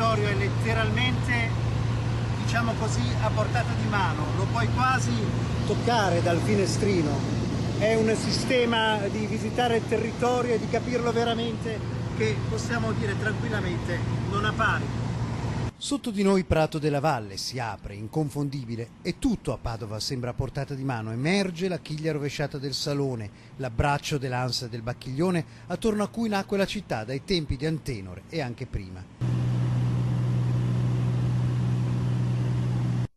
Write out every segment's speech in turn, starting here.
territorio è letteralmente, diciamo così, a portata di mano, lo puoi quasi toccare dal finestrino. È un sistema di visitare il territorio e di capirlo veramente che possiamo dire tranquillamente non ha pari. Sotto di noi Prato della Valle si apre, inconfondibile, e tutto a Padova sembra a portata di mano. Emerge la chiglia rovesciata del Salone, l'abbraccio dell'Ansa del Bacchiglione, attorno a cui nacque la città dai tempi di Antenore e anche prima.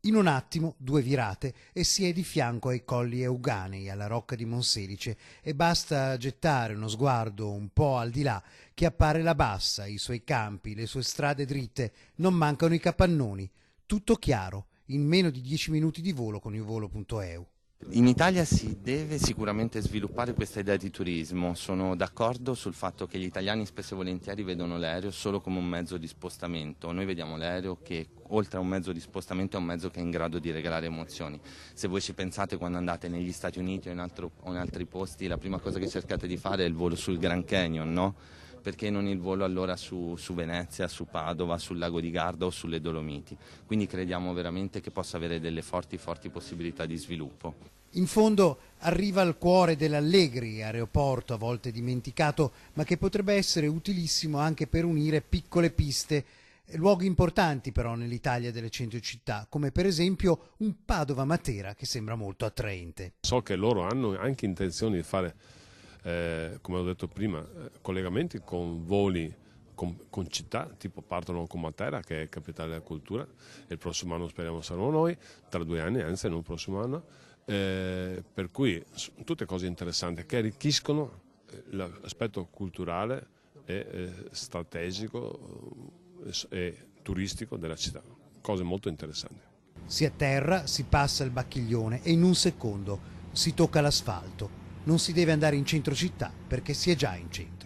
In un attimo, 2 virate e si è di fianco ai colli Euganei, alla rocca di Monselice, e basta gettare uno sguardo un po' al di là che appare la bassa, i suoi campi, le sue strade dritte, non mancano i capannoni. Tutto chiaro, in meno di 10 minuti di volo con il volo.eu. In Italia si deve sicuramente sviluppare questa idea di turismo. Sono d'accordo sul fatto che gli italiani spesso e volentieri vedono l'aereo solo come un mezzo di spostamento. Noi vediamo l'aereo che oltre a un mezzo di spostamento è un mezzo che è in grado di regalare emozioni. Se voi ci pensate quando andate negli Stati Uniti o in altri posti, la prima cosa che cercate di fare è il volo sul Grand Canyon, no? Perché non il volo allora su Venezia, su Padova, sul lago di Garda o sulle Dolomiti. Quindi crediamo veramente che possa avere delle forti possibilità di sviluppo. In fondo arriva al cuore dell'Allegri, aeroporto a volte dimenticato, ma che potrebbe essere utilissimo anche per unire piccole piste, luoghi importanti però nell'Italia delle 100 città, come per esempio un Padova-Matera che sembra molto attraente. So che loro hanno anche intenzione di fare, come ho detto prima, collegamenti con voli con città, tipo partono con Matera che è capitale della cultura, e il prossimo anno speriamo saremo noi, tra 2 anni, anzi non il prossimo anno, per cui tutte cose interessanti che arricchiscono l'aspetto culturale e strategico e turistico della città, cose molto interessanti. Si atterra, si passa il Bacchiglione e in un secondo si tocca l'asfalto. Non si deve andare in centro città perché si è già in centro.